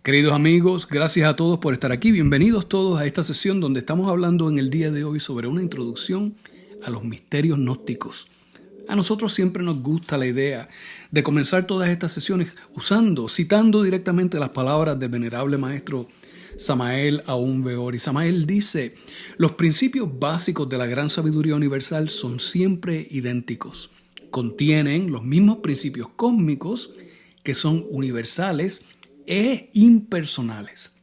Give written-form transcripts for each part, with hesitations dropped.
Queridos amigos, gracias a todos por estar aquí. Bienvenidos todos a esta sesión donde estamos hablando en el día de hoy sobre una introducción a los misterios gnósticos. A nosotros siempre nos gusta la idea de comenzar todas estas sesiones citando directamente las palabras del venerable maestro Samael Aun Weor. Y Samael dice: los principios básicos de la gran sabiduría universal son siempre idénticos. Contienen los mismos principios cósmicos que son universales e impersonales.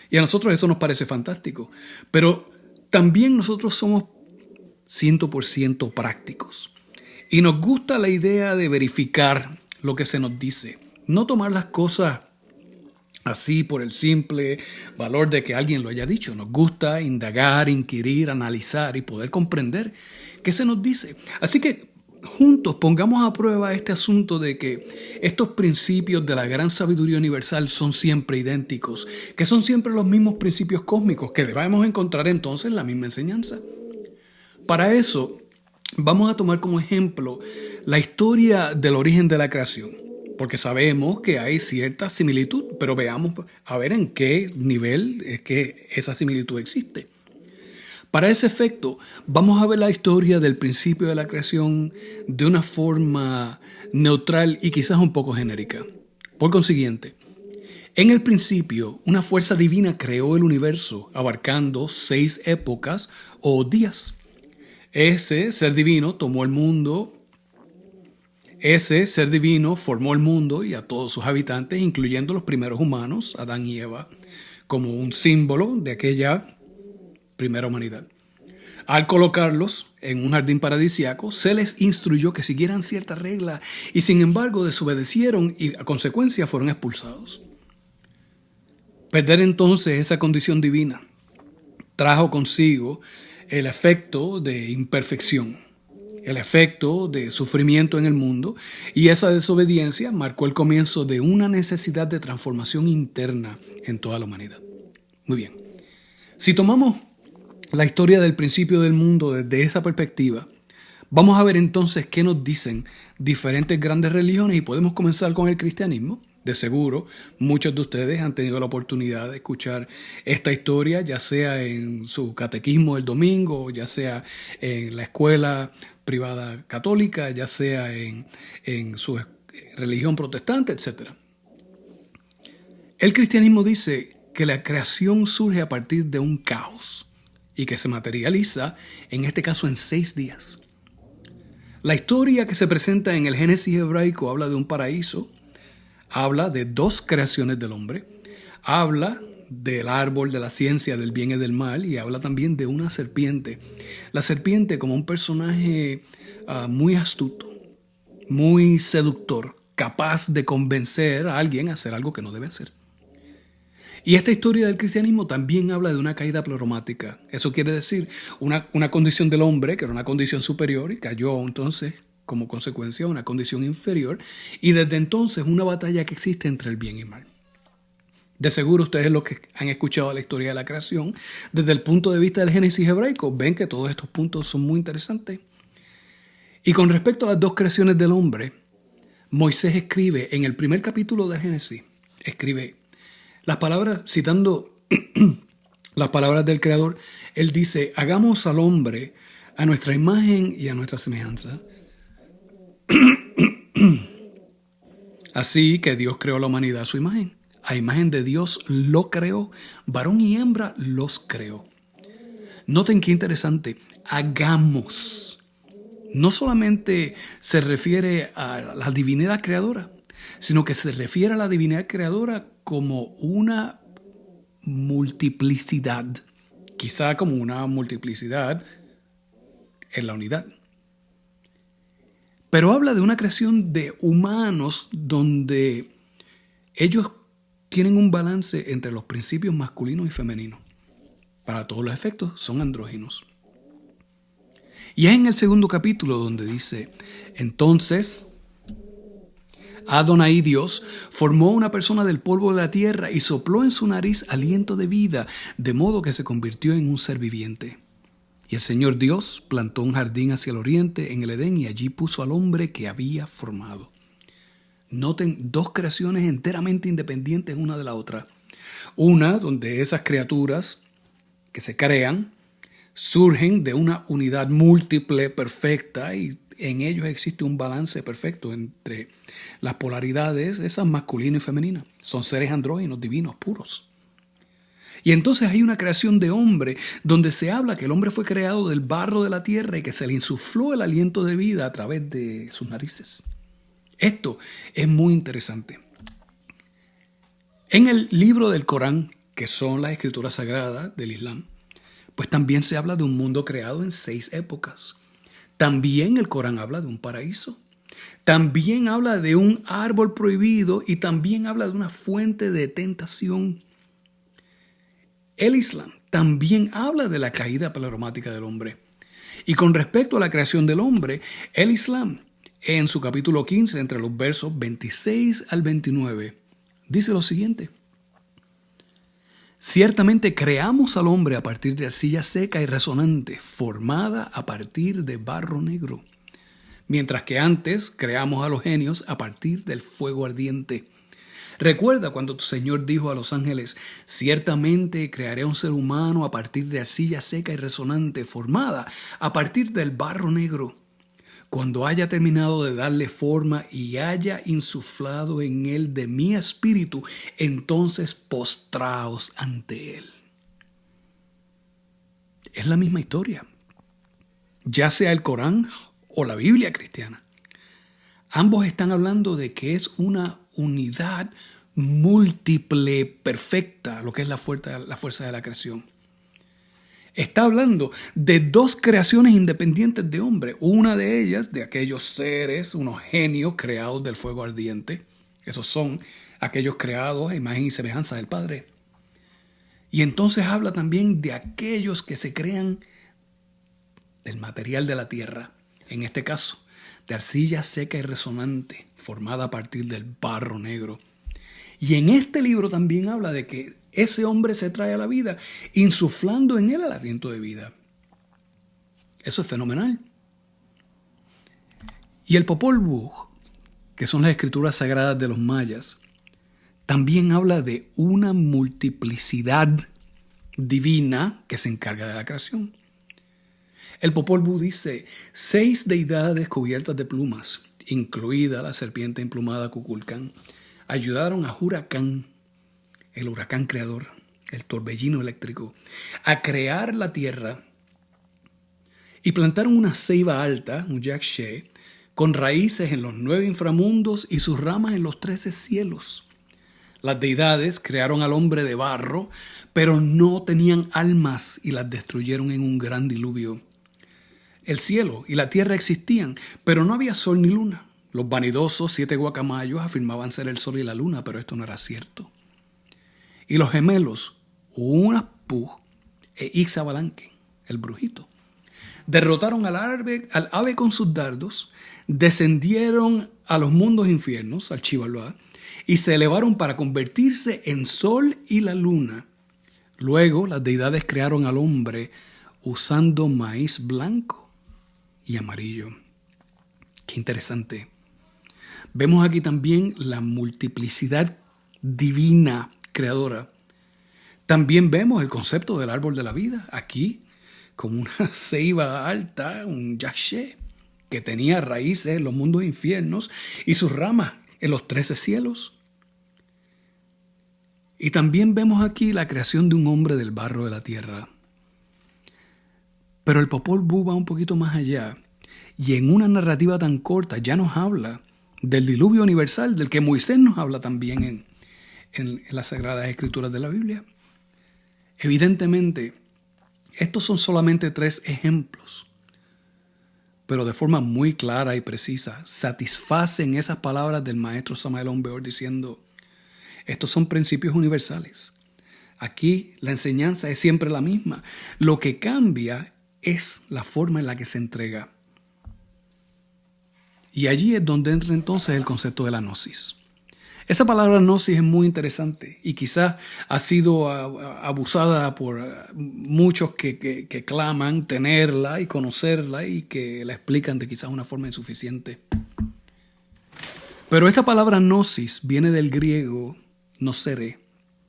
Y a nosotros eso nos parece fantástico, pero también nosotros somos 100% prácticos. Y nos gusta la idea de verificar lo que se nos dice, no tomar las cosas así por el simple valor de que alguien lo haya dicho. Nos gusta indagar, inquirir, analizar y poder comprender qué se nos dice. Así que juntos pongamos a prueba este asunto de que estos principios de la gran sabiduría universal son siempre idénticos, que son siempre los mismos principios cósmicos, que debemos encontrar entonces la misma enseñanza. Para eso, vamos a tomar como ejemplo la historia del origen de la creación, porque sabemos que hay cierta similitud, pero veamos a ver en qué nivel es que esa similitud existe. Para ese efecto, vamos a ver la historia del principio de la creación de una forma neutral y quizás un poco genérica. Por consiguiente, en el principio, una fuerza divina creó el universo, abarcando 6 épocas o días. Ese ser divino formó el mundo y a todos sus habitantes, incluyendo los primeros humanos, Adán y Eva, como un símbolo de aquella primera humanidad. Al colocarlos en un jardín paradisíaco, se les instruyó que siguieran cierta regla y sin embargo desobedecieron y a consecuencia fueron expulsados. Perder entonces esa condición divina trajo consigo el efecto de imperfección, el efecto de sufrimiento en el mundo, y esa desobediencia marcó el comienzo de una necesidad de transformación interna en toda la humanidad. Muy bien. Si tomamos la historia del principio del mundo desde esa perspectiva, vamos a ver entonces qué nos dicen diferentes grandes religiones y podemos comenzar con el cristianismo. De seguro, muchos de ustedes han tenido la oportunidad de escuchar esta historia, ya sea en su catequismo del domingo, ya sea en la escuela privada católica, ya sea en su religión protestante, etc. El cristianismo dice que la creación surge a partir de un caos y que se materializa, en este caso, en 6 días. La historia que se presenta en el Génesis hebraico habla de un paraíso, habla de 2 creaciones del hombre, habla del árbol de la ciencia del bien y del mal y habla también de una serpiente. La serpiente como un personaje muy astuto, muy seductor, capaz de convencer a alguien a hacer algo que no debe hacer. Y esta historia del cristianismo también habla de una caída pleromática. Eso quiere decir una condición del hombre que era una condición superior y cayó entonces como consecuencia una condición inferior, y desde entonces una batalla que existe entre el bien y el mal. De seguro ustedes, los que han escuchado la historia de la creación desde el punto de vista del Génesis hebraico, ven que todos estos puntos son muy interesantes. Y con respecto a las 2 creaciones del hombre, Moisés escribe en el primer capítulo del Génesis, escribe las palabras, citando las palabras del Creador, él dice: hagamos al hombre a nuestra imagen y a nuestra semejanza. Así que Dios creó la humanidad a su imagen. A imagen de Dios lo creó, varón y hembra los creó. Noten qué interesante, hagamos. No solamente se refiere a la divinidad creadora, sino que se refiere a la divinidad creadora como una multiplicidad, quizá como una multiplicidad en la unidad. Pero habla de una creación de humanos donde ellos tienen un balance entre los principios masculinos y femeninos. Para todos los efectos son andróginos. Y es en el segundo capítulo donde dice: entonces Adonai Dios formó una persona del polvo de la tierra y sopló en su nariz aliento de vida, de modo que se convirtió en un ser viviente. Y el Señor Dios plantó un jardín hacia el oriente en el Edén y allí puso al hombre que había formado. Noten dos creaciones enteramente independientes una de la otra. Una donde esas criaturas que se crean surgen de una unidad múltiple perfecta y en ellos existe un balance perfecto entre las polaridades, esas masculina y femenina. Son seres andróginos, divinos, puros. Y entonces hay una creación de hombre donde se habla que el hombre fue creado del barro de la tierra y que se le insufló el aliento de vida a través de sus narices. Esto es muy interesante. En el libro del Corán, que son las escrituras sagradas del Islam, pues también se habla de un mundo creado en 6 épocas. También el Corán habla de un paraíso. También habla de un árbol prohibido y también habla de una fuente de tentación. El Islam también habla de la caída panorámica del hombre. Y con respecto a la creación del hombre, el Islam, en su capítulo 15, entre los versos 26 al 29, dice lo siguiente. Ciertamente creamos al hombre a partir de arcilla seca y resonante, formada a partir de barro negro, mientras que antes creamos a los genios a partir del fuego ardiente. Recuerda cuando tu Señor dijo a los ángeles, ciertamente crearé un ser humano a partir de arcilla seca y resonante, formada a partir del barro negro. Cuando haya terminado de darle forma y haya insuflado en él de mi espíritu, entonces postraos ante él. Es la misma historia, ya sea el Corán o la Biblia cristiana. Ambos están hablando de que es una unidad múltiple, perfecta, lo que es la fuerza de la creación. Está hablando de 2 creaciones independientes de hombre. Una de ellas, de aquellos seres, unos genios creados del fuego ardiente. Esos son aquellos creados a imagen y semejanza del Padre. Y entonces habla también de aquellos que se crean del material de la tierra. En este caso, de arcilla seca y resonante, formada a partir del barro negro. Y en este libro también habla de que ese hombre se trae a la vida, insuflando en él el aliento de vida. Eso es fenomenal. Y el Popol Vuh, que son las escrituras sagradas de los mayas, también habla de una multiplicidad divina que se encarga de la creación. El Popol Vuh dice 6 deidades cubiertas de plumas, incluida la serpiente emplumada Kukulcán, ayudaron a Huracán, el huracán creador, el torbellino eléctrico, a crear la tierra y plantaron una ceiba alta, un yakshe, con raíces en los 9 inframundos y sus ramas en los 13 cielos. Las deidades crearon al hombre de barro, pero no tenían almas y las destruyeron en un gran diluvio. El cielo y la tierra existían, pero no había sol ni luna. Los vanidosos 7 guacamayos afirmaban ser el sol y la luna, pero esto no era cierto. Y los gemelos, Hunahpu e Ixabalanque, el brujito, derrotaron al ave con sus dardos, descendieron a los mundos infiernos, al Xibalbá, y se elevaron para convertirse en sol y la luna. Luego las deidades crearon al hombre usando maíz blanco y amarillo. Qué interesante. Vemos aquí también la multiplicidad divina creadora. También vemos el concepto del árbol de la vida aquí, como una ceiba alta, un yakshe, que tenía raíces en los mundos infiernos y sus ramas en los 13 cielos. Y también vemos aquí la creación de un hombre del barro de la tierra. Pero el Popol Vuh va un poquito más allá y en una narrativa tan corta ya nos habla del diluvio universal, del que Moisés nos habla también en las Sagradas Escrituras de la Biblia. Evidentemente, estos son solamente 3 ejemplos, pero de forma muy clara y precisa satisfacen esas palabras del maestro Samael Aun Weor diciendo, estos son principios universales. Aquí la enseñanza es siempre la misma. Lo que cambia es la forma en la que se entrega. Y allí es donde entra entonces el concepto de la gnosis. Esa palabra gnosis es muy interesante y quizás ha sido abusada por muchos que claman tenerla y conocerla y que la explican de quizás una forma insuficiente. Pero esta palabra gnosis viene del griego nocere,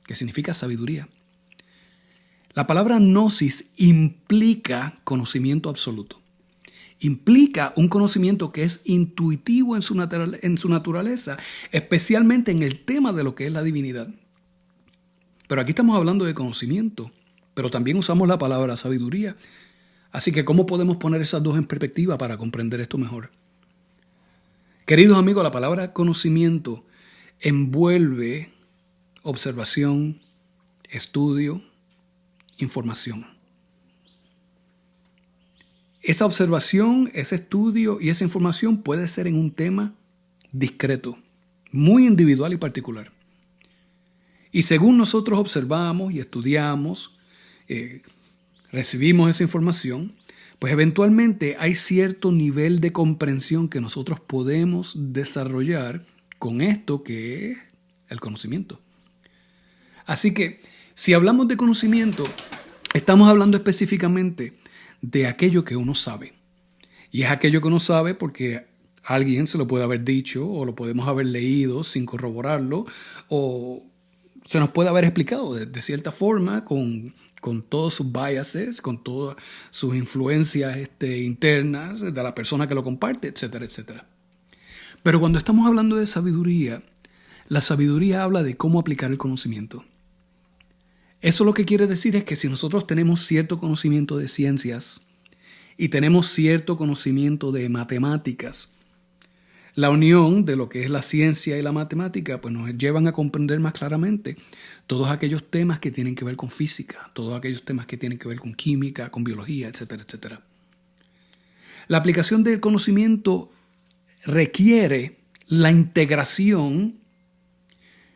que significa sabiduría. La palabra gnosis implica conocimiento absoluto. Implica un conocimiento que es intuitivo en su naturaleza, especialmente en el tema de lo que es la divinidad. Pero aquí estamos hablando de conocimiento, pero también usamos la palabra sabiduría. Así que, ¿cómo podemos poner esas dos en perspectiva para comprender esto mejor? Queridos amigos, la palabra conocimiento envuelve observación, estudio, información. Esa observación, ese estudio y esa información puede ser en un tema discreto, muy individual y particular. Y según nosotros observamos y estudiamos, recibimos esa información, pues eventualmente hay cierto nivel de comprensión que nosotros podemos desarrollar con esto que es el conocimiento. Así que si hablamos de conocimiento, estamos hablando específicamente de aquello que uno sabe. Y es aquello que uno sabe porque alguien se lo puede haber dicho o lo podemos haber leído sin corroborarlo o se nos puede haber explicado de cierta forma con todos sus biases, con todas sus influencias internas de la persona que lo comparte, etcétera, etcétera. Pero cuando estamos hablando de sabiduría, la sabiduría habla de cómo aplicar el conocimiento. Eso lo que quiere decir es que si nosotros tenemos cierto conocimiento de ciencias y tenemos cierto conocimiento de matemáticas, la unión de lo que es la ciencia y la matemática pues nos llevan a comprender más claramente todos aquellos temas que tienen que ver con física, todos aquellos temas que tienen que ver con química, con biología, etcétera, etcétera. La aplicación del conocimiento requiere la integración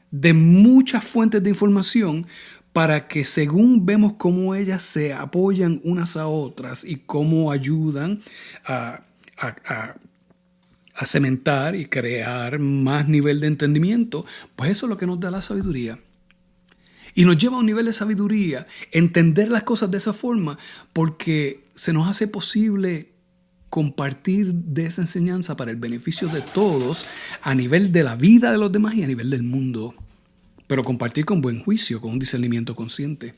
de muchas fuentes de información para que según vemos cómo ellas se apoyan unas a otras y cómo ayudan a cementar y crear más nivel de entendimiento, pues eso es lo que nos da la sabiduría. Y nos lleva a un nivel de sabiduría, entender las cosas de esa forma, porque se nos hace posible compartir de esa enseñanza para el beneficio de todos a nivel de la vida de los demás y a nivel del mundo. Pero compartir con buen juicio, con un discernimiento consciente.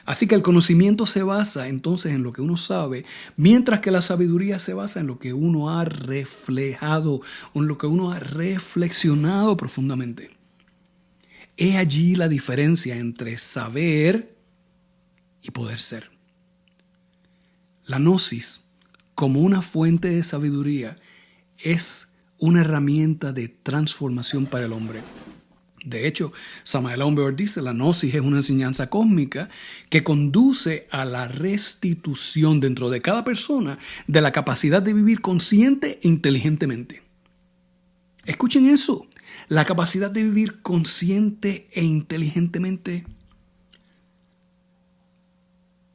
Así que el conocimiento se basa entonces en lo que uno sabe, mientras que la sabiduría se basa en lo que uno ha reflejado, en lo que uno ha reflexionado profundamente. Es allí la diferencia entre saber y poder ser. La gnosis, como una fuente de sabiduría, es una herramienta de transformación para el hombre. De hecho, Samael Aun Weor dice, la gnosis es una enseñanza cósmica que conduce a la restitución dentro de cada persona de la capacidad de vivir consciente e inteligentemente. Escuchen eso, la capacidad de vivir consciente e inteligentemente.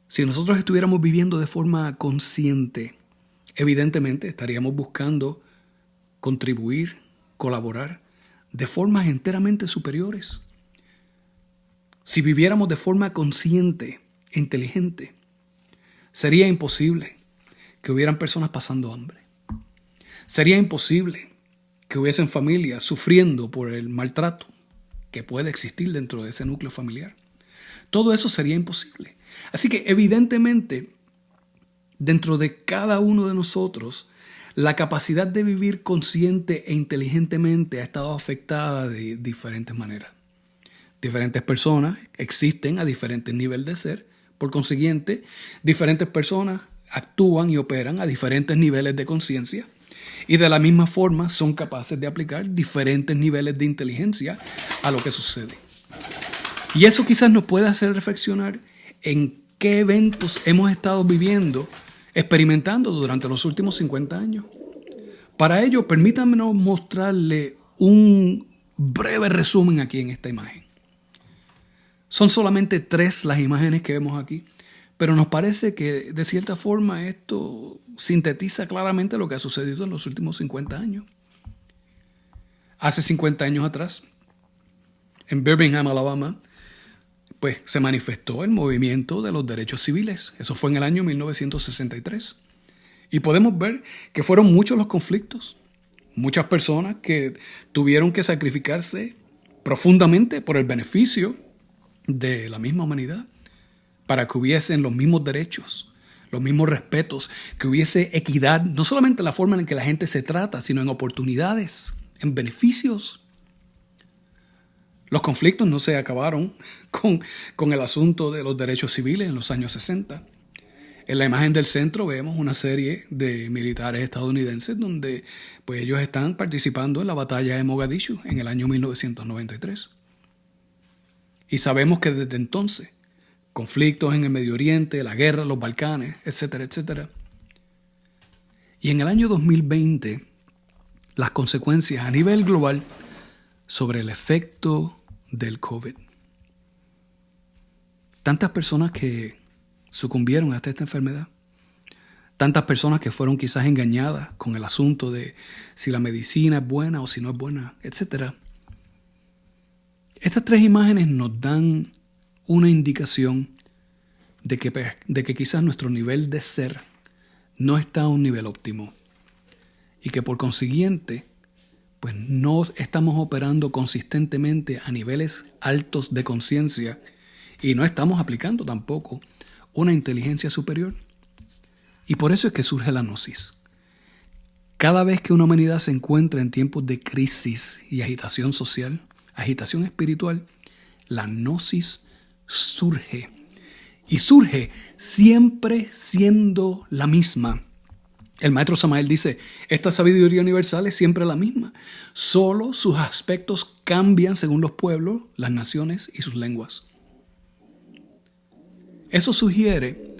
Si nosotros estuviéramos viviendo de forma consciente, evidentemente estaríamos buscando contribuir, colaborar de formas enteramente superiores. Si viviéramos de forma consciente e inteligente, sería imposible que hubieran personas pasando hambre. Sería imposible que hubiesen familias sufriendo por el maltrato que puede existir dentro de ese núcleo familiar. Todo eso sería imposible. Así que evidentemente, dentro de cada uno de nosotros, la capacidad de vivir consciente e inteligentemente ha estado afectada de diferentes maneras. Diferentes personas existen a diferentes niveles de ser. Por consiguiente, diferentes personas actúan y operan a diferentes niveles de conciencia y de la misma forma son capaces de aplicar diferentes niveles de inteligencia a lo que sucede. Y eso quizás nos puede hacer reflexionar en qué eventos hemos estado viviendo, experimentando durante los últimos 50 años. Para ello, permítanme mostrarle un breve resumen aquí en esta imagen. Son solamente 3 las imágenes que vemos aquí, pero nos parece que de cierta forma esto sintetiza claramente lo que ha sucedido en los últimos 50 años. Hace 50 años atrás, en Birmingham, Alabama, pues se manifestó el movimiento de los derechos civiles. Eso fue en el año 1963. Y podemos ver que fueron muchos los conflictos, Muchas personas que tuvieron que sacrificarse profundamente por el beneficio de la misma humanidad, para que hubiesen los mismos derechos, los mismos respetos, que hubiese equidad, no solamente en la forma en que la gente se trata, sino en oportunidades, en beneficios. Los conflictos no se acabaron con el asunto de los derechos civiles en los años 60. En la imagen del centro vemos una serie de militares estadounidenses donde pues, ellos están participando en la batalla de Mogadishu en el año 1993. Y sabemos que desde entonces, conflictos en el Medio Oriente, la guerra en los Balcanes, etcétera, etcétera. Y en el año 2020, las consecuencias a nivel global sobre el efecto del COVID. Tantas personas que sucumbieron a esta enfermedad. Tantas personas que fueron quizás engañadas con el asunto de si la medicina es buena o si no es buena, etc. Estas tres imágenes nos dan una indicación de que quizás nuestro nivel de ser no está a un nivel óptimo y que por consiguiente pues no estamos operando consistentemente a niveles altos de conciencia y no estamos aplicando tampoco una inteligencia superior. Y por eso es que surge la gnosis. Cada vez que una humanidad se encuentra en tiempos de crisis y agitación social, agitación espiritual, la gnosis surge. Y surge siempre siendo la misma. El maestro Samael dice, esta sabiduría universal es siempre la misma. Solo sus aspectos cambian según los pueblos, las naciones y sus lenguas. Eso sugiere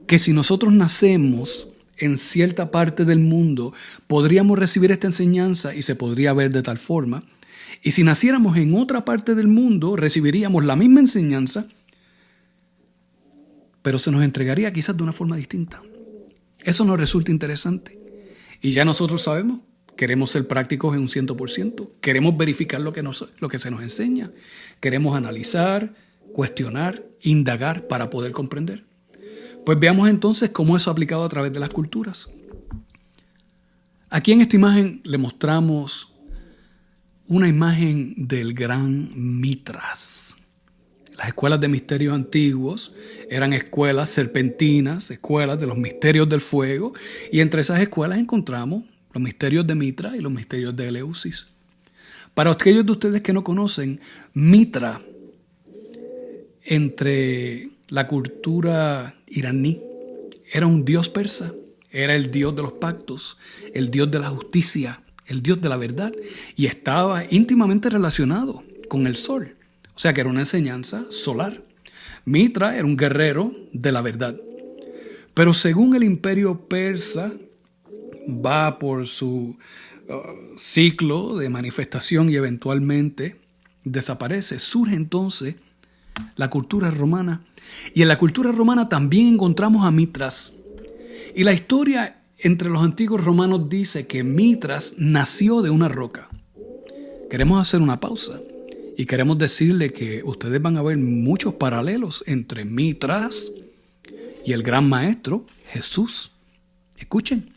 que si nosotros nacemos en cierta parte del mundo, podríamos recibir esta enseñanza y se podría ver de tal forma. Y si naciéramos en otra parte del mundo, recibiríamos la misma enseñanza, pero se nos entregaría quizás de una forma distinta. Eso nos resulta interesante. Y ya nosotros sabemos, queremos ser prácticos en un 100%. Queremos verificar lo que se nos enseña. Queremos analizar, cuestionar, indagar para poder comprender. Pues veamos entonces cómo eso ha aplicado a través de las culturas. Aquí en esta imagen le mostramos una imagen del gran Mitras. Las escuelas de misterios antiguos eran escuelas serpentinas, escuelas de los misterios del fuego, y entre esas escuelas encontramos los misterios de Mitra y los misterios de Eleusis. Para aquellos de ustedes que no conocen, Mitra, entre la cultura iraní, era un dios persa, era el dios de los pactos, el dios de la justicia, el dios de la verdad, y estaba íntimamente relacionado con el sol. O sea que era una enseñanza solar. Mitra era un guerrero de la verdad. Pero según el imperio persa va por su ciclo de manifestación y eventualmente desaparece, surge entonces la cultura romana. Y en la cultura romana también encontramos a Mitras. Y la historia entre los antiguos romanos dice que Mitras nació de una roca. Queremos hacer una pausa. Y queremos decirle que ustedes van a ver muchos paralelos entre Mitras y el gran maestro Jesús. Escuchen.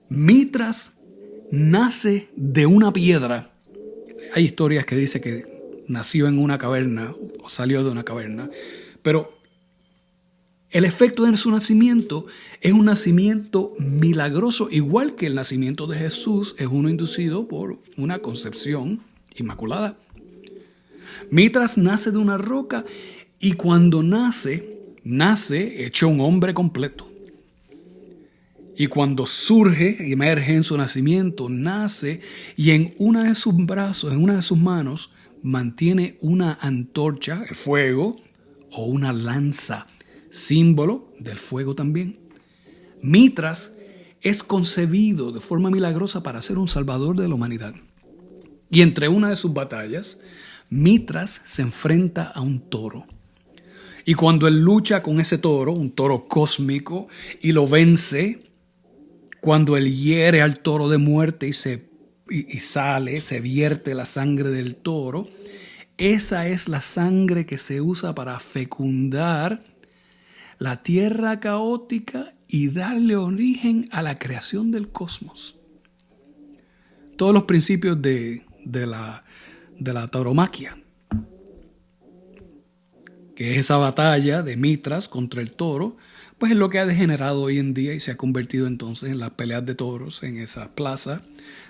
Mitras nace de una piedra. Hay historias que dicen que nació en una caverna o salió de una caverna. Pero el efecto de su nacimiento es un nacimiento milagroso, igual que el nacimiento de Jesús es uno inducido por una concepción inmaculada. Mitras nace de una roca y cuando nace hecho un hombre completo. Y cuando surge, emerge en su nacimiento, nace y en uno de sus brazos, en una de sus manos, mantiene una antorcha, el fuego, o una lanza, símbolo del fuego también. Mitras es concebido de forma milagrosa para ser un salvador de la humanidad. Y entre una de sus batallas, Mitras se enfrenta a un toro. Y cuando él lucha con ese toro, un toro cósmico, y lo vence, cuando él hiere al toro de muerte y se vierte la sangre del toro, esa es la sangre que se usa para fecundar la tierra caótica y darle origen a la creación del cosmos. todos los principios de la tauromaquia, que es esa batalla de Mitras contra el toro, pues es lo que ha degenerado hoy en día y se ha convertido entonces en las peleas de toros, en esa plaza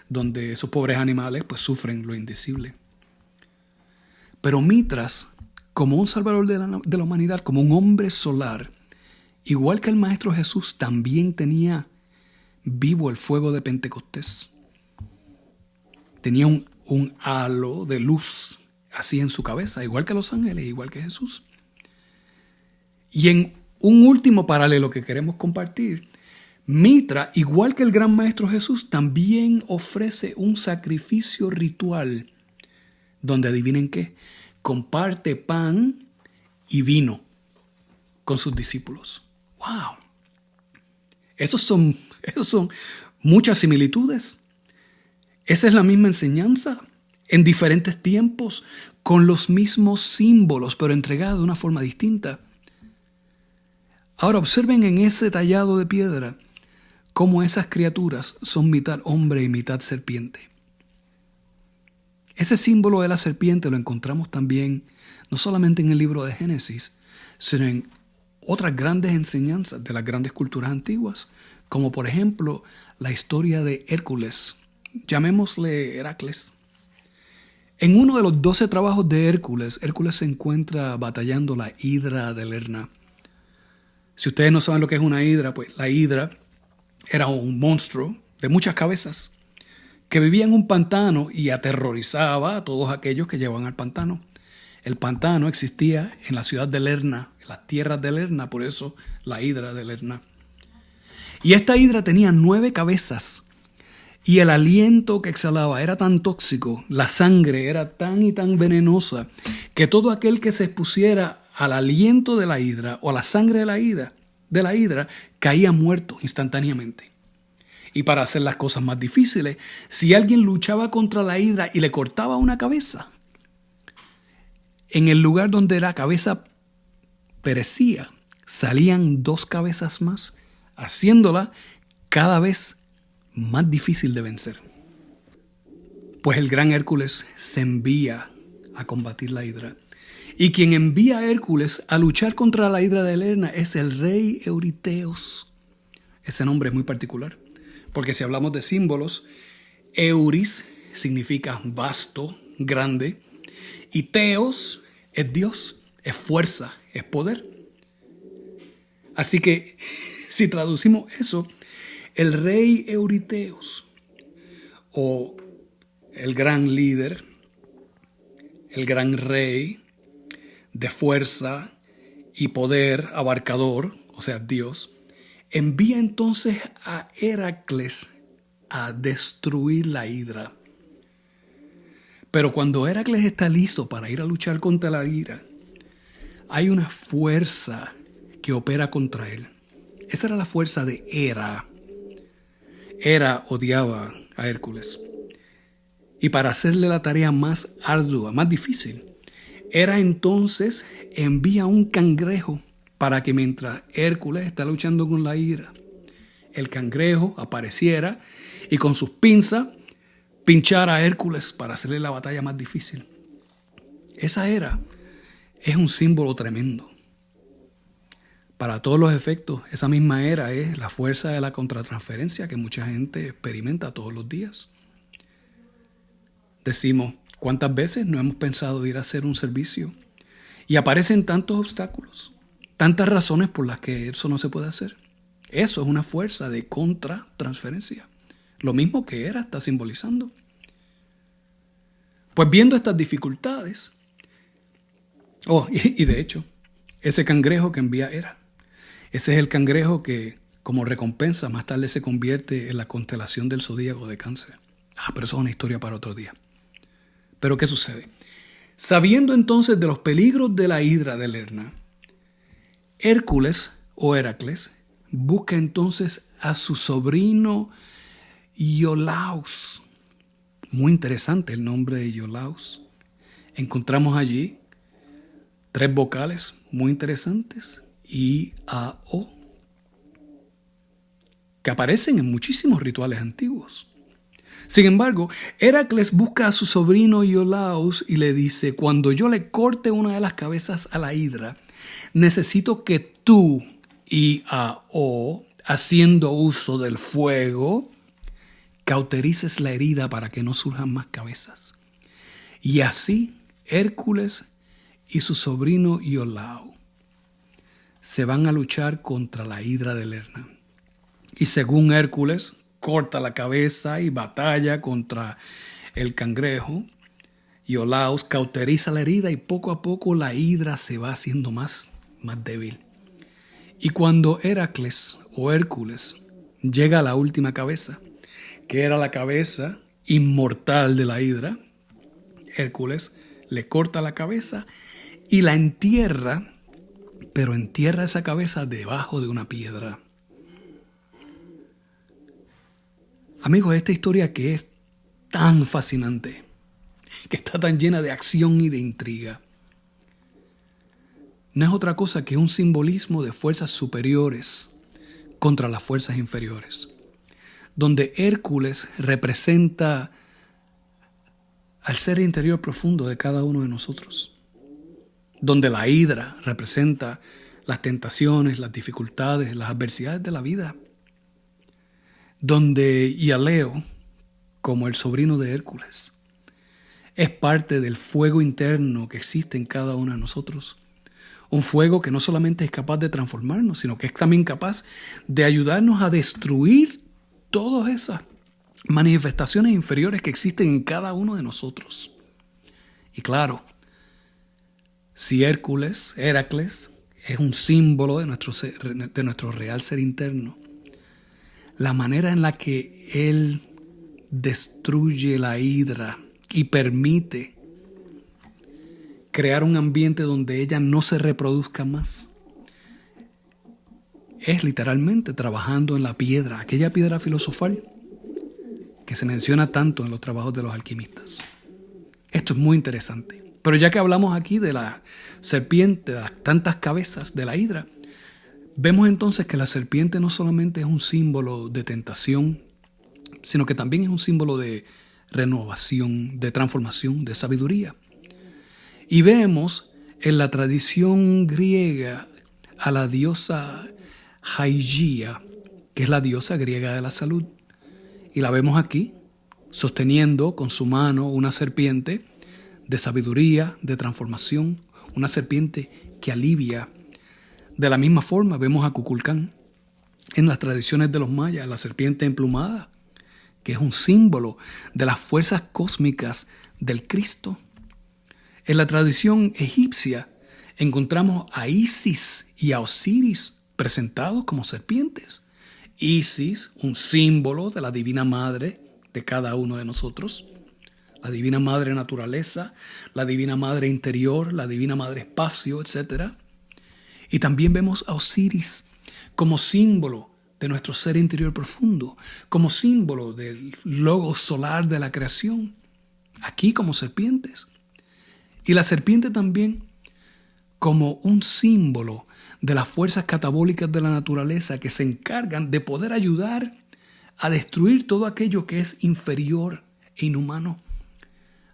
donde esos pobres animales pues sufren lo indecible. Pero Mitras, como un salvador de la humanidad, como un hombre solar, igual que el Maestro Jesús, también tenía vivo el fuego de Pentecostés. Tenía un halo de luz así en su cabeza, igual que los ángeles, igual que Jesús. Y en un último paralelo que queremos compartir, Mitra, igual que el gran Maestro Jesús, también ofrece un sacrificio ritual donde, adivinen qué, comparte pan y vino con sus discípulos. ¡Wow! Esos son muchas similitudes. Esa es la misma enseñanza en diferentes tiempos, con los mismos símbolos, pero entregada de una forma distinta. Ahora observen en ese tallado de piedra cómo esas criaturas son mitad hombre y mitad serpiente. Ese símbolo de la serpiente lo encontramos también no solamente en el libro de Génesis, sino en otras grandes enseñanzas de las grandes culturas antiguas, como por ejemplo la historia de Hércules, llamémosle Heracles. En uno de los 12 trabajos de Hércules, Hércules se encuentra batallando la hidra de Lerna. Si ustedes no saben lo que es una hidra, pues la hidra era un monstruo de muchas cabezas que vivía en un pantano y aterrorizaba a todos aquellos que llevaban al pantano. El pantano existía en la ciudad de Lerna, en las tierras de Lerna, por eso la hidra de Lerna. Y esta hidra tenía 9 cabezas y el aliento que exhalaba era tan tóxico, la sangre era tan y tan venenosa, que todo aquel que se expusiera al aliento de la hidra o a la sangre de la hidra caía muerto instantáneamente. Y para hacer las cosas más difíciles, si alguien luchaba contra la hidra y le cortaba una cabeza, en el lugar donde la cabeza perecía, salían 2 cabezas más, haciéndola cada vez más difícil de vencer. Pues el gran Hércules se envía a combatir la hidra. Y quien envía a Hércules a luchar contra la hidra de Lerna es el rey Euriteos. Ese nombre es muy particular, porque si hablamos de símbolos, Euris significa vasto, grande, y Teos es Dios, es fuerza, es poder. Así que si traducimos eso, el rey Euriteos, o el gran líder, el gran rey de fuerza y poder abarcador, o sea, Dios, envía entonces a Heracles a destruir la hidra. Pero cuando Heracles está listo para ir a luchar contra la hidra, hay una fuerza que opera contra él. Esa era la fuerza de Hera. Hera odiaba a Hércules. Y para hacerle la tarea más ardua, más difícil, Hera entonces envía un cangrejo para que mientras Hércules está luchando con la hidra, el cangrejo apareciera y con sus pinzas pinchara a Hércules para hacerle la batalla más difícil. Esa Hera es un símbolo tremendo. Para todos los efectos, esa misma Hera es la fuerza de la contratransferencia que mucha gente experimenta todos los días. Decimos, ¿cuántas veces no hemos pensado ir a hacer un servicio? Y aparecen tantos obstáculos, tantas razones por las que eso no se puede hacer. Eso es una fuerza de contratransferencia. Lo mismo que Hera está simbolizando. Pues viendo estas dificultades, y de hecho, ese cangrejo que envía Hera, ese es el cangrejo que como recompensa más tarde se convierte en la constelación del zodíaco de Cáncer. Pero eso es una historia para otro día. Pero ¿qué sucede? Sabiendo entonces de los peligros de la hidra de Lerna, Hércules o Heracles busca entonces a su sobrino Iolaus. Muy interesante el nombre de Iolaus. Encontramos allí 3 vocales muy interesantes, I, A, O, que aparecen en muchísimos rituales antiguos. Sin embargo, Heracles busca a su sobrino Iolaus y le dice: cuando yo le corte una de las cabezas a la hidra, necesito que tú, Iao, haciendo uso del fuego, cauterices la herida para que no surjan más cabezas. Y así Hércules y su sobrino Iolao se van a luchar contra la hidra de Lerna. Y según Hércules, corta la cabeza y batalla contra el cangrejo. Iolaos cauteriza la herida y poco a poco la hidra se va haciendo más débil. Y cuando Heracles o Hércules llega a la última cabeza, que era la cabeza inmortal de la hidra, Hércules le corta la cabeza y la entierra, pero entierra esa cabeza debajo de una piedra. Amigos, esta historia que es tan fascinante, que está tan llena de acción y de intriga, no es otra cosa que un simbolismo de fuerzas superiores contra las fuerzas inferiores, donde Hércules representa al ser interior profundo de cada uno de nosotros, donde la hidra representa las tentaciones, las dificultades, las adversidades de la vida, donde Ialeo, como el sobrino de Hércules, es parte del fuego interno que existe en cada uno de nosotros. Un fuego que no solamente es capaz de transformarnos, sino que es también capaz de ayudarnos a destruir todas esas manifestaciones inferiores que existen en cada uno de nosotros. Y claro, si Heracles es un símbolo de nuestro real ser interno, la manera en la que él destruye la hidra y permite crear un ambiente donde ella no se reproduzca más es literalmente trabajando en la piedra, aquella piedra filosofal que se menciona tanto en los trabajos de los alquimistas. Esto es muy interesante. Pero ya que hablamos aquí de la serpiente, de las tantas cabezas de la hidra, vemos entonces que la serpiente no solamente es un símbolo de tentación, sino que también es un símbolo de renovación, de transformación, de sabiduría. Y vemos en la tradición griega a la diosa Hygeia, que es la diosa griega de la salud. Y la vemos aquí, sosteniendo con su mano una serpiente de sabiduría, de transformación, una serpiente que alivia. De la misma forma vemos a Kukulcán en las tradiciones de los mayas, la serpiente emplumada, que es un símbolo de las fuerzas cósmicas del Cristo. En la tradición egipcia encontramos a Isis y a Osiris presentados como serpientes. Isis, un símbolo de la divina madre de cada uno de nosotros, la divina madre naturaleza, la divina madre interior, la divina madre espacio, etc. Y también vemos a Osiris como símbolo de nuestro ser interior profundo, como símbolo del logos solar de la creación, aquí como serpientes. Y la serpiente también como un símbolo de las fuerzas catabólicas de la naturaleza que se encargan de poder ayudar a destruir todo aquello que es inferior e inhumano.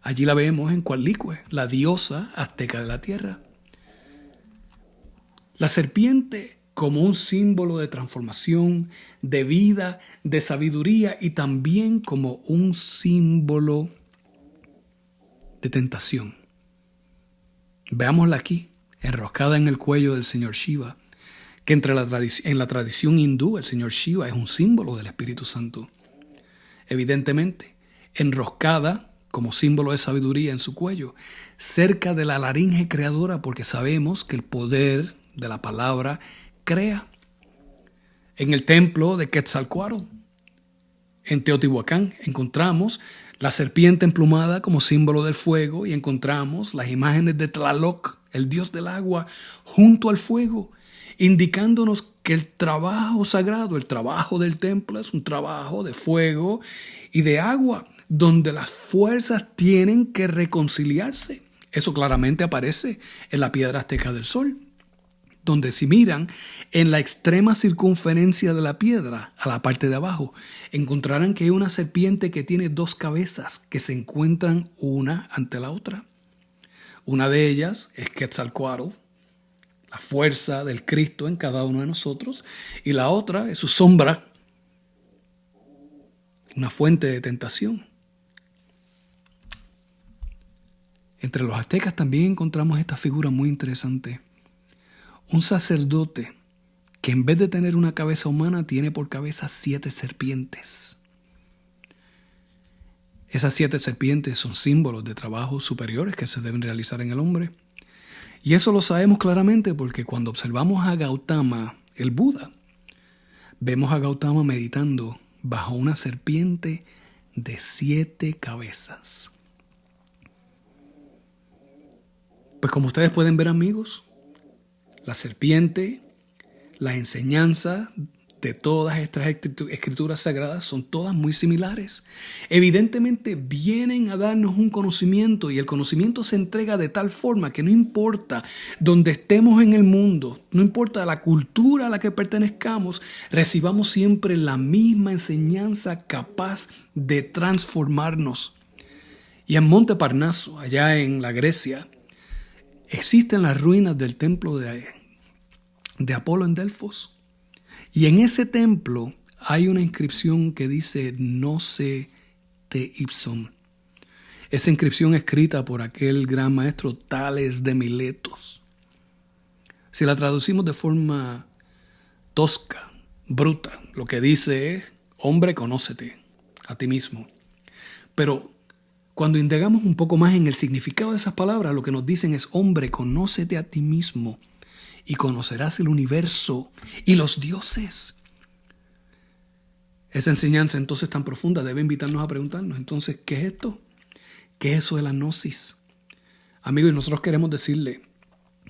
Allí la vemos en Coatlicue, la diosa azteca de la tierra. La serpiente como un símbolo de transformación, de vida, de sabiduría y también como un símbolo de tentación. Veámosla aquí, enroscada en el cuello del señor Shiva, que en la tradición hindú el señor Shiva es un símbolo del Espíritu Santo. Evidentemente, enroscada como símbolo de sabiduría en su cuello, cerca de la laringe creadora, porque sabemos que el poder de la palabra crea. En el templo de Quetzalcóatl, en Teotihuacán, encontramos la serpiente emplumada como símbolo del fuego y encontramos las imágenes de Tlaloc, el dios del agua, junto al fuego, indicándonos que el trabajo sagrado, el trabajo del templo es un trabajo de fuego y de agua, donde las fuerzas tienen que reconciliarse. Eso claramente aparece en la piedra azteca del sol, donde si miran en la extrema circunferencia de la piedra, a la parte de abajo, encontrarán que hay una serpiente que tiene 2 cabezas que se encuentran una ante la otra. Una de ellas es Quetzalcóatl, la fuerza del Cristo en cada uno de nosotros, y la otra es su sombra, una fuente de tentación. Entre los aztecas también encontramos esta figura muy interesante. Un sacerdote que en vez de tener una cabeza humana tiene por cabeza 7 serpientes. Esas 7 serpientes son símbolos de trabajos superiores que se deben realizar en el hombre. Y eso lo sabemos claramente porque cuando observamos a Gautama, el Buda, vemos a Gautama meditando bajo una serpiente de 7 cabezas. Pues como ustedes pueden ver, amigos, la serpiente, la enseñanza de todas estas escrituras sagradas son todas muy similares. Evidentemente vienen a darnos un conocimiento y el conocimiento se entrega de tal forma que no importa donde estemos en el mundo, no importa la cultura a la que pertenezcamos, recibamos siempre la misma enseñanza capaz de transformarnos. Y en Monte Parnaso, allá en la Grecia, existen las ruinas del templo de Apolo en Delfos. Y en ese templo hay una inscripción que dice Noce te ipsum. Esa inscripción escrita por aquel gran maestro Tales de Miletos. Si la traducimos de forma tosca, bruta, lo que dice es, hombre, conócete a ti mismo. Pero cuando indagamos un poco más en el significado de esas palabras, lo que nos dicen es, hombre, conócete a ti mismo y conocerás el universo y los dioses. Esa enseñanza entonces tan profunda debe invitarnos a preguntarnos, entonces, ¿qué es esto? ¿Qué es eso de la gnosis? Amigos, y nosotros queremos decirle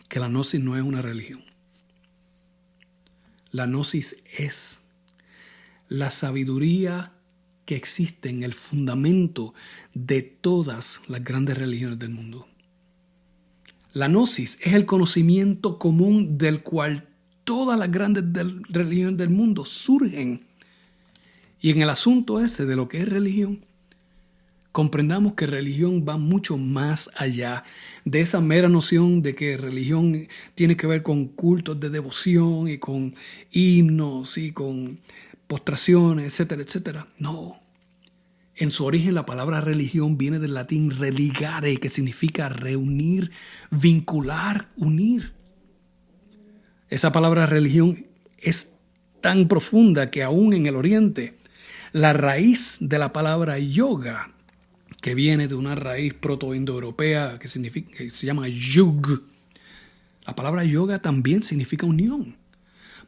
que la gnosis no es una religión. La gnosis es la sabiduría que existe en el fundamento de todas las grandes religiones del mundo. La gnosis es el conocimiento común del cual todas las grandes religiones del mundo surgen. Y en el asunto ese de lo que es religión, comprendamos que religión va mucho más allá de esa mera noción de que religión tiene que ver con cultos de devoción y con himnos y con postraciones, etcétera, etcétera. No. En su origen la palabra religión viene del latín religare, que significa reunir, vincular, unir. Esa palabra religión es tan profunda que aún en el Oriente la raíz de la palabra yoga, que viene de una raíz proto-indoeuropea que se llama yug, la palabra yoga también significa unión.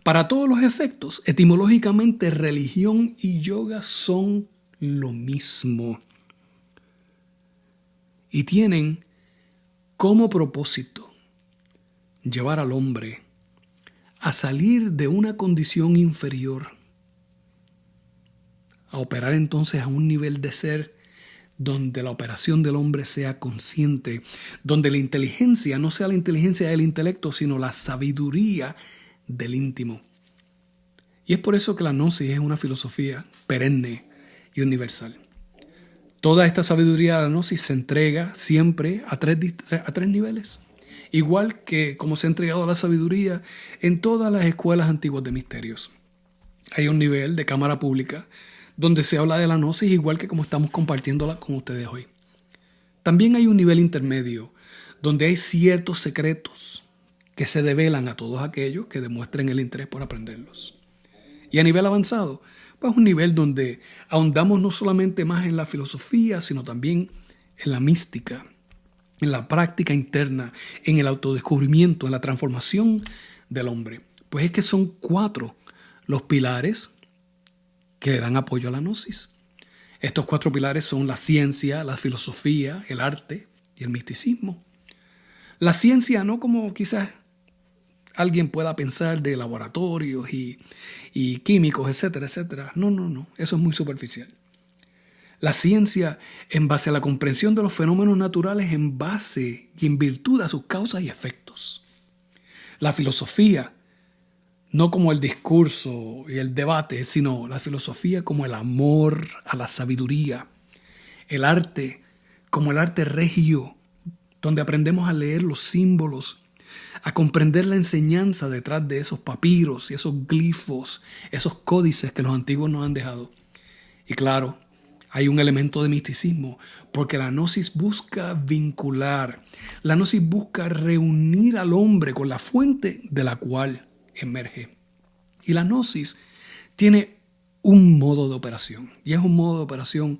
Para todos los efectos, etimológicamente religión y yoga son lo mismo y tienen como propósito llevar al hombre a salir de una condición inferior, a operar entonces a un nivel de ser donde la operación del hombre sea consciente, donde la inteligencia no sea la inteligencia del intelecto, sino la sabiduría del íntimo. Y es por eso que la gnosis es una filosofía perenne y universal. Toda esta sabiduría de la gnosis se entrega siempre a tres niveles, igual que como se ha entregado la sabiduría en todas las escuelas antiguas de misterios. Hay un nivel de cámara pública donde se habla de la gnosis igual que como estamos compartiéndola con ustedes hoy. También hay un nivel intermedio donde hay ciertos secretos que se develan a todos aquellos que demuestren el interés por aprenderlos. Y a nivel avanzado, pues un nivel donde ahondamos no solamente más en la filosofía, sino también en la mística, en la práctica interna, en el autodescubrimiento, en la transformación del hombre. Pues es que son 4 los pilares que le dan apoyo a la gnosis. Estos 4 pilares son la ciencia, la filosofía, el arte y el misticismo. La ciencia no como quizás alguien pueda pensar de laboratorios y químicos, etcétera, etcétera. No, eso es muy superficial. La ciencia en base a la comprensión de los fenómenos naturales en base y en virtud a sus causas y efectos. La filosofía, no como el discurso y el debate, sino la filosofía como el amor a la sabiduría, el arte como el arte regio, donde aprendemos a leer los símbolos, a comprender la enseñanza detrás de esos papiros y esos glifos, esos códices que los antiguos nos han dejado. Y claro, hay un elemento de misticismo, porque la gnosis busca vincular, la gnosis busca reunir al hombre con la fuente de la cual emerge. Y la gnosis tiene un modo de operación, y es un modo de operación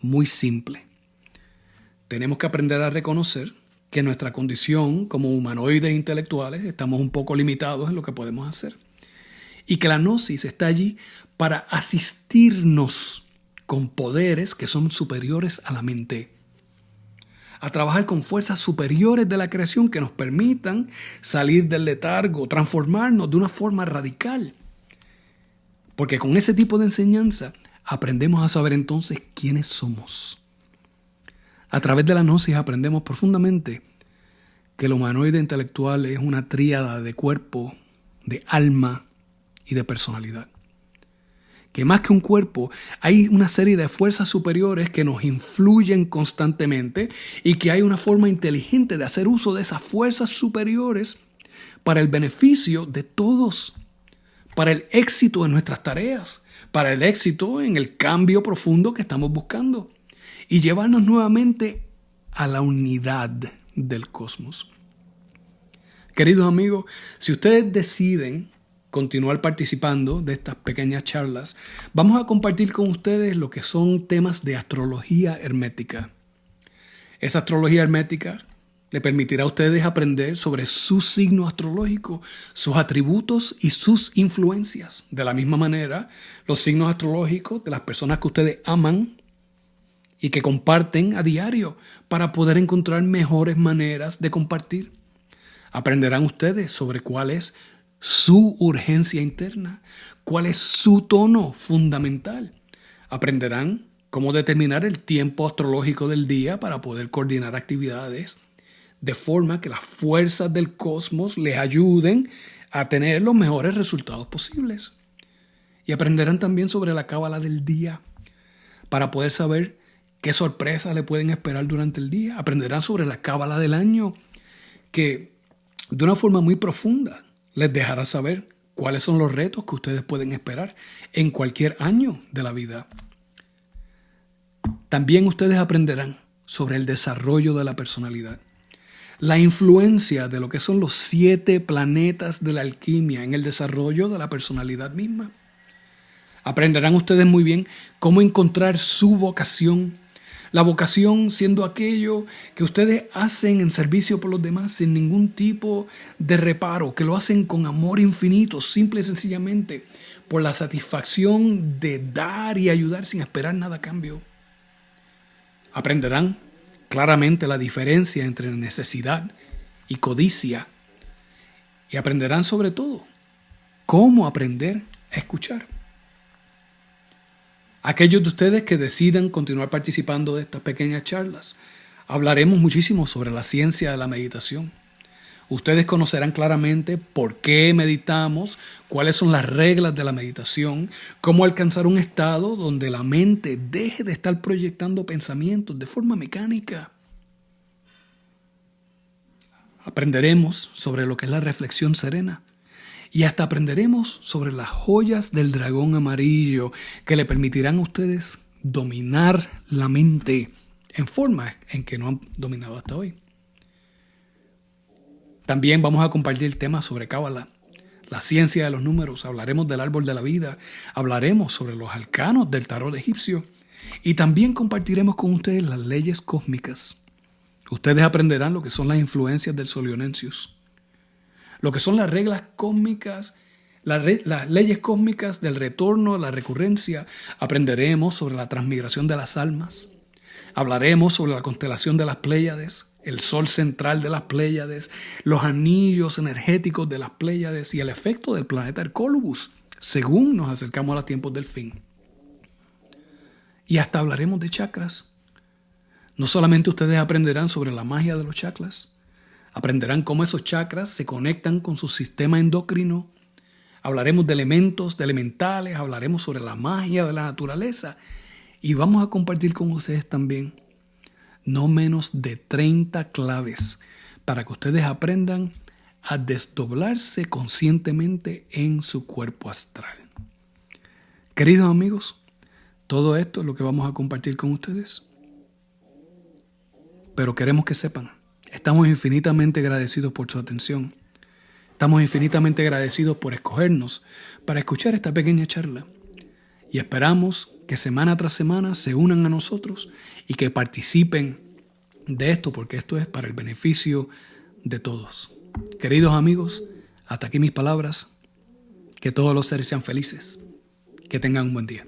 muy simple. Tenemos que aprender a reconocer que nuestra condición como humanoides intelectuales estamos un poco limitados en lo que podemos hacer. Y que la gnosis está allí para asistirnos con poderes que son superiores a la mente. A trabajar con fuerzas superiores de la creación que nos permitan salir del letargo, transformarnos de una forma radical. Porque con ese tipo de enseñanza aprendemos a saber entonces quiénes somos. A través de la gnosis aprendemos profundamente que el humanoide intelectual es una tríada de cuerpo, de alma y de personalidad. Que más que un cuerpo, hay una serie de fuerzas superiores que nos influyen constantemente y que hay una forma inteligente de hacer uso de esas fuerzas superiores para el beneficio de todos, para el éxito de nuestras tareas, para el éxito en el cambio profundo que estamos buscando y llevarnos nuevamente a la unidad del cosmos. Queridos amigos, si ustedes deciden continuar participando de estas pequeñas charlas, vamos a compartir con ustedes lo que son temas de astrología hermética. Esa astrología hermética le permitirá a ustedes aprender sobre su signo astrológico, sus atributos y sus influencias. De la misma manera, los signos astrológicos de las personas que ustedes aman y que comparten a diario para poder encontrar mejores maneras de compartir. Aprenderán ustedes sobre cuál es su urgencia interna, cuál es su tono fundamental. Aprenderán cómo determinar el tiempo astrológico del día para poder coordinar actividades de forma que las fuerzas del cosmos les ayuden a tener los mejores resultados posibles. Y aprenderán también sobre la cábala del día para poder saber qué sorpresas le pueden esperar durante el día. Aprenderán sobre la cábala del año que de una forma muy profunda les dejará saber cuáles son los retos que ustedes pueden esperar en cualquier año de la vida. También ustedes aprenderán sobre el desarrollo de la personalidad, la influencia de lo que son los 7 planetas de la alquimia en el desarrollo de la personalidad misma. Aprenderán ustedes muy bien cómo encontrar su vocación. La vocación siendo aquello que ustedes hacen en servicio por los demás sin ningún tipo de reparo, que lo hacen con amor infinito, simple y sencillamente por la satisfacción de dar y ayudar sin esperar nada a cambio. Aprenderán claramente la diferencia entre necesidad y codicia. Y aprenderán sobre todo cómo aprender a escuchar. Aquellos de ustedes que decidan continuar participando de estas pequeñas charlas, hablaremos muchísimo sobre la ciencia de la meditación. Ustedes conocerán claramente por qué meditamos, cuáles son las reglas de la meditación, cómo alcanzar un estado donde la mente deje de estar proyectando pensamientos de forma mecánica. Aprenderemos sobre lo que es la reflexión serena. Y hasta aprenderemos sobre las joyas del dragón amarillo que le permitirán a ustedes dominar la mente en formas en que no han dominado hasta hoy. También vamos a compartir temas sobre Cábala, la ciencia de los números, hablaremos del árbol de la vida, hablaremos sobre los arcanos del tarot egipcio y también compartiremos con ustedes las leyes cósmicas. Ustedes aprenderán lo que son las influencias del Solionencius, lo que son las reglas cósmicas, las leyes cósmicas del retorno, la recurrencia. Aprenderemos sobre la transmigración de las almas. Hablaremos sobre la constelación de las Pléyades, el sol central de las Pléyades, los anillos energéticos de las Pléyades y el efecto del planeta Hercólubus, según nos acercamos a los tiempos del fin. Y hasta hablaremos de chakras. No solamente ustedes aprenderán sobre la magia de los chakras, Aprenderán cómo esos chakras se conectan con su sistema endocrino. Hablaremos de elementos, de elementales, hablaremos sobre la magia de la naturaleza y vamos a compartir con ustedes también no menos de 30 claves para que ustedes aprendan a desdoblarse conscientemente en su cuerpo astral. Queridos amigos, todo esto es lo que vamos a compartir con ustedes. Pero queremos que sepan, estamos infinitamente agradecidos por su atención. Estamos infinitamente agradecidos por escogernos para escuchar esta pequeña charla. Y esperamos que semana tras semana se unan a nosotros y que participen de esto, porque esto es para el beneficio de todos. Queridos amigos, hasta aquí mis palabras. Que todos los seres sean felices. Que tengan un buen día.